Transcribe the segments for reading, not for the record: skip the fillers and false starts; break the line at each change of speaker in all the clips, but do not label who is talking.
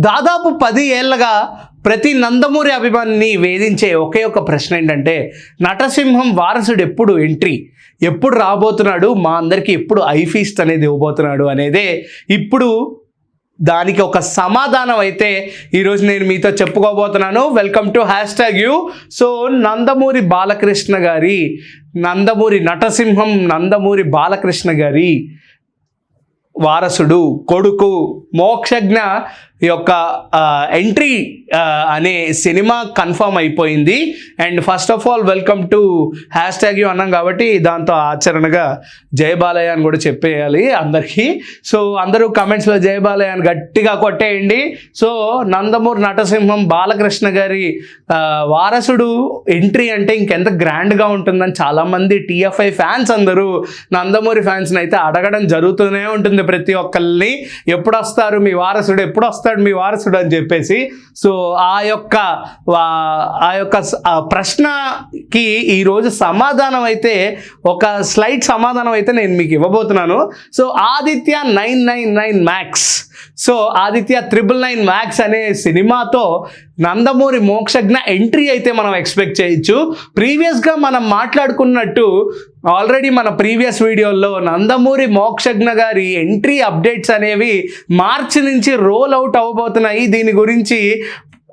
దాదాపు 10 ఏళ్లుగా ప్రతి నందమూరి అభిమానిని వేధించే ఒకే ఒక ప్రశ్న ఏంటంటే నటసింహం వారసుడు ఎప్పుడు రాబోతున్నాడు, మా అందరికీ ఎప్పుడు ఐఫీస్ట్ అనేది ఇవ్వబోతున్నాడు అనేదే ఇప్పుడు దానికి ఒక సమాధానం అయితే ఈరోజు నేను మీతో చెప్పుకోబోతున్నాను. Welcome to #you. So Nandamuri Balakrishna గారి నటసింహం నందమూరి బాలకృష్ణ గారి వారసుడు కొడుకు మోక్షజ్ఞ యొక్క ఎంట్రీ అనే సినిమా కన్ఫర్మ్ అయిపోయింది. And first of all welcome to #you అన్నాం కాబట్టి దాంతో ఆచరణగా జై బాలయ్య అని కూడా చెప్పేయాలి అందరికీ. సో అందరూ కమెంట్స్లో జై బాలయ్య అని గట్టిగా కొట్టేయండి. సో నందమూరి నటసింహం బాలకృష్ణ గారి వారసుడు ఎంట్రీ అంటే ఇంకెంత గ్రాండ్గా ఉంటుందని చాలామంది టీఎఫ్ఐ ఫ్యాన్స్ అందరూ నందమూరి ఫ్యాన్స్ని అయితే అడగడం జరుగుతూనే ఉంటుంది. ప్రతి ఒక్కరిని ఎప్పుడు వస్తారు మీ వారసుడు అని చెప్పేసి. సో ఆ యొక్క ప్రశ్నకి ఈరోజు సమాధానం అయితే ఒక స్లైడ్ సమాధానం అయితే నేను మీకు ఇవ్వబోతున్నాను. So Aditya 999 max, so Aditya 999 max అనే సినిమాతో నందమూరి మోక్షజ్ఞ ఎంట్రీ అయితే మనం ఎక్స్పెక్ట్ చేయొచ్చు. ప్రీవియస్గా మనం మాట్లాడుకున్నట్టు ఆల్రెడీ మన ప్రీవియస్ వీడియోల్లో నందమూరి మోక్షజ్ఞ గారి ఎంట్రీ అప్డేట్స్ అనేవి మార్చి నుంచి రోల్ అవుట్ అవ్వబోతున్నాయి. దీని గురించి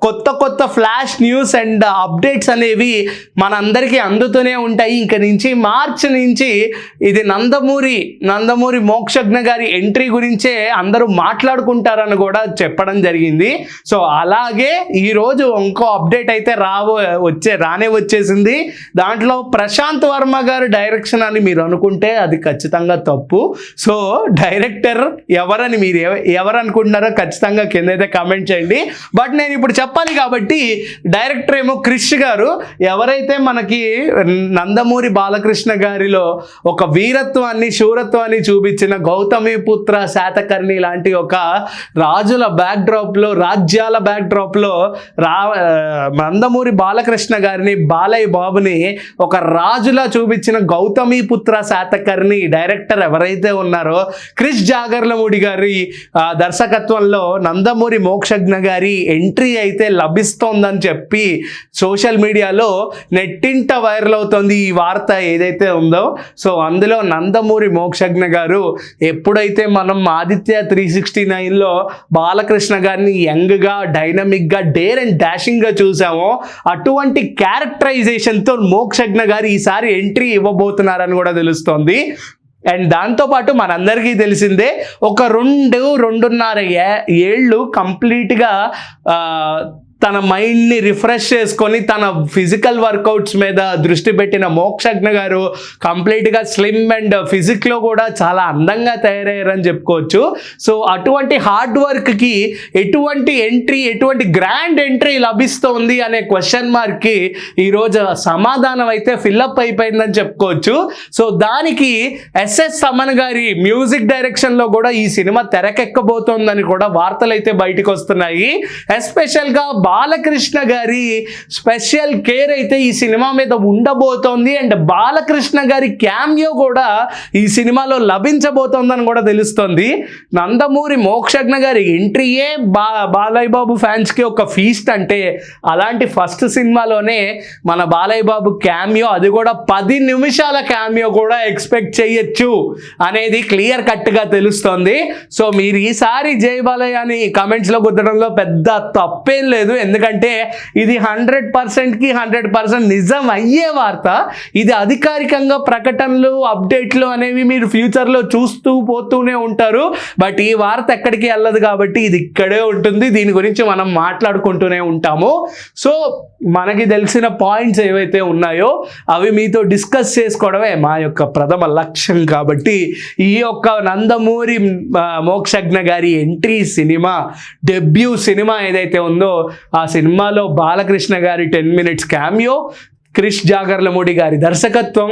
కొత్త ఫ్లాష్ న్యూస్ అండ్ అప్డేట్స్ అనేవి మనందరికీ అందుతూనే ఉంటాయి. ఇంక నుంచి మార్చి నుంచి ఇది నందమూరి మోక్షజ్ఞ గారి ఎంట్రీ గురించే అందరూ మాట్లాడుకుంటారని కూడా చెప్పడం జరిగింది. సో అలాగే ఈరోజు ఇంకో అప్డేట్ అయితే వచ్చేసింది. దాంట్లో ప్రశాంత్ వర్మ గారు డైరెక్షన్ అని మీరు అనుకుంటే అది ఖచ్చితంగా తప్పు. సో డైరెక్టర్ ఎవరని మీరు ఎవరనుకుంటున్నారో ఖచ్చితంగా కిందైతే కామెంట్ చేయండి. బట్ నేను ఇప్పుడు చెప్పాలి కాబట్టి డైరెక్టర్ ఏమో క్రిష్ గారు. ఎవరైతే మనకి నందమూరి బాలకృష్ణ గారిలో ఒక వీరత్వాన్ని శూరత్వాన్ని చూపించిన గౌతమిపుత్ర శాతకర్ణి లాంటి ఒక రాజ్యాల బ్యాక్డ్రాప్లో నందమూరి బాలకృష్ణ గారిని బాలయ్య బాబుని ఒక రాజులా చూపించిన గౌతమిపుత్ర శాతకర్ణి డైరెక్టర్ ఎవరైతే ఉన్నారో క్రిష్ జాగర్లమూడి గారి దర్శకత్వంలో నందమూరి మోక్షజ్ఞ గారి ఎంట్రీ అయితే లభిస్తోందని చెప్పి సోషల్ మీడియాలో నెట్టింట వైరల్ అవుతుంది ఈ వార్త ఏదైతే ఉందో. సో అందులో నందమూరి మోక్షజ్ఞ గారు ఎప్పుడైతే మనం ఆదిత్య 369లో బాలకృష్ణ గారిని యంగ్గా డైనమిక్గా డేర్ అండ్ డాషింగ్గా చూసామో అటువంటి క్యారెక్టరైజేషన్తో మోక్షజ్ఞ గారు ఈసారి ఎంట్రీ ఇవ్వబోతున్నారని కూడా తెలుస్తోంది. అండ్ దాంతోపాటు మనందరికీ తెలిసిందే ఒక 2.5 ఏళ్ళు కంప్లీట్గా తన మైండ్ని రిఫ్రెష్ చేసుకొని తన ఫిజికల్ వర్కౌట్స్ మీద దృష్టి పెట్టిన మోక్షజ్ఞ గారు కంప్లీట్గా స్లిమ్ అండ్ ఫిజిక్లో కూడా చాలా అందంగా తయారయ్యారని చెప్పుకోవచ్చు. సో అటువంటి హార్డ్ వర్క్కి ఎటువంటి గ్రాండ్ ఎంట్రీ లభిస్తోంది అనే క్వశ్చన్ మార్క్కి ఈరోజు సమాధానం అయితే ఫిల్అప్ అయిపోయిందని చెప్పుకోవచ్చు. సో దానికి ఎస్ఎస్ తమన్ గారి మ్యూజిక్ డైరెక్షన్లో కూడా ఈ సినిమా తెరకెక్కబోతోందని కూడా వార్తలు అయితే బయటకు వస్తున్నాయి. ఎస్పెషల్గా బాలకృష్ణ గారి స్పెషల్ కేర్ అయితే ఈ సినిమా మీద ఉండబోతోంది. అండ్ బాలకృష్ణ గారి క్యామియో కూడా ఈ సినిమాలో లభించబోతోందని కూడా తెలుస్తోంది. నందమూరి మోక్షజ్ఞ గారి ఎంట్రీయే బాలయ్య బాబు ఫ్యాన్స్కి ఒక ఫీస్ట్ అంటే అలాంటి ఫస్ట్ సినిమాలోనే మన బాలయ్య బాబు క్యామియో, అది కూడా 10 నిమిషాల క్యామియో కూడా ఎక్స్పెక్ట్ చేయొచ్చు అనేది క్లియర్ కట్గా తెలుస్తోంది. సో మీరు ఈసారి జై బాలయ్య అని కమెంట్స్లో కుదరడంలో పెద్ద తప్పేం లేదు. ఎందుకంటే ఇది 100%కి 100% నిజం అయ్యే వార్త. ఇది అధికారికంగా ప్రకటనలు అప్డేట్లు అనేవి మీరు ఫ్యూచర్లో చూస్తూ పోతూనే ఉంటారు. బట్ ఈ వార్త ఎక్కడికి వెళ్ళదు కాబట్టి ఇది ఇక్కడే ఉంటుంది. దీని గురించి మనం మాట్లాడుకుంటూనే ఉంటాము. సో మనకి తెలిసిన పాయింట్స్ ఏవైతే ఉన్నాయో అవి మీతో డిస్కస్ చేసుకోవడమే మా యొక్క ప్రథమ లక్ష్యం. కాబట్టి ఈ యొక్క నందమూరి మోక్షజ్ఞ గారి ఎంట్రీ సినిమా, డెబ్యూ సినిమా ఏదైతే ఉందో ఆ సినిమాలో బాలకృష్ణ గారి 10 minutes క్యామియో, క్రిష్ జాగర్లమూడి గారి దర్శకత్వం,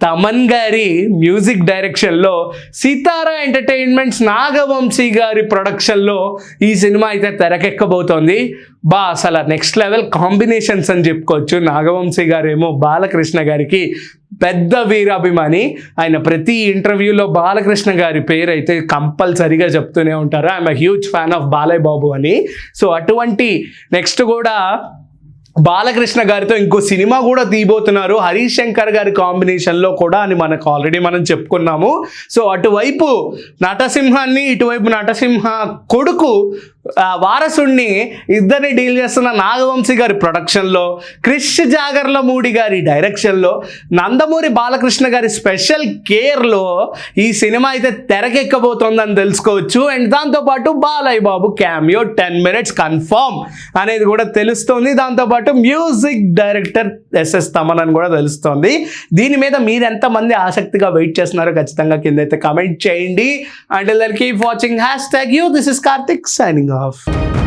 తమన్ గారి మ్యూజిక్ డైరెక్షన్లో, సితారా ఎంటర్టైన్మెంట్స్ నాగవంశీ గారి ప్రొడక్షన్లో ఈ సినిమా అయితే తెరకెక్కబోతోంది. అసలు నెక్స్ట్ లెవెల్ కాంబినేషన్స్ అని చెప్పుకోవచ్చు. నాగవంశీ గారేమో బాలకృష్ణ గారికి పెద్ద వీరాభిమాని. ఆయన ప్రతి ఇంటర్వ్యూలో బాలకృష్ణ గారి పేరు అయితే కంపల్సరీగా చెప్తూనే ఉంటారు. I'm a huge fan of Balayya Babu అని. సో అటువంటి నెక్స్ట్ కూడా బాలకృష్ణ గారితో ఇంకో సినిమా కూడా తీయబోతున్నారు, హరీష్ శంకర్ గారి కాంబినేషన్లో కూడా అని మనకు ఆల్రెడీ మనం చెప్పుకున్నాము. సో అటువైపు నటసింహాన్ని, ఇటువైపు నటసింహ కొడుకు వారసుడిని ఇద్దరిని డీల్ చేస్తున్న నాగవంశీ గారి ప్రొడక్షన్లో, క్రిష్ జాగర్లమూడి గారి డైరెక్షన్లో, నందమూరి బాలకృష్ణ గారి స్పెషల్ కేర్లో ఈ సినిమా అయితే తెరకెక్కబోతోందని తెలుసుకోవచ్చు. అండ్ దాంతోపాటు Balayya Babu cameo 10 minutes confirm అనేది కూడా తెలుస్తోంది. దాంతోపాటు మ్యూజిక్ డైరెక్టర్ ఎస్ఎస్ తమన్ అని కూడా తెలుస్తోంది. దీని మీద మీరు ఎంతమంది ఆసక్తిగా వెయిట్ చేస్తున్నారో ఖచ్చితంగా కింద అయితే కామెంట్ చేయండి. Until then keep watching #you. This is Karthik signing off.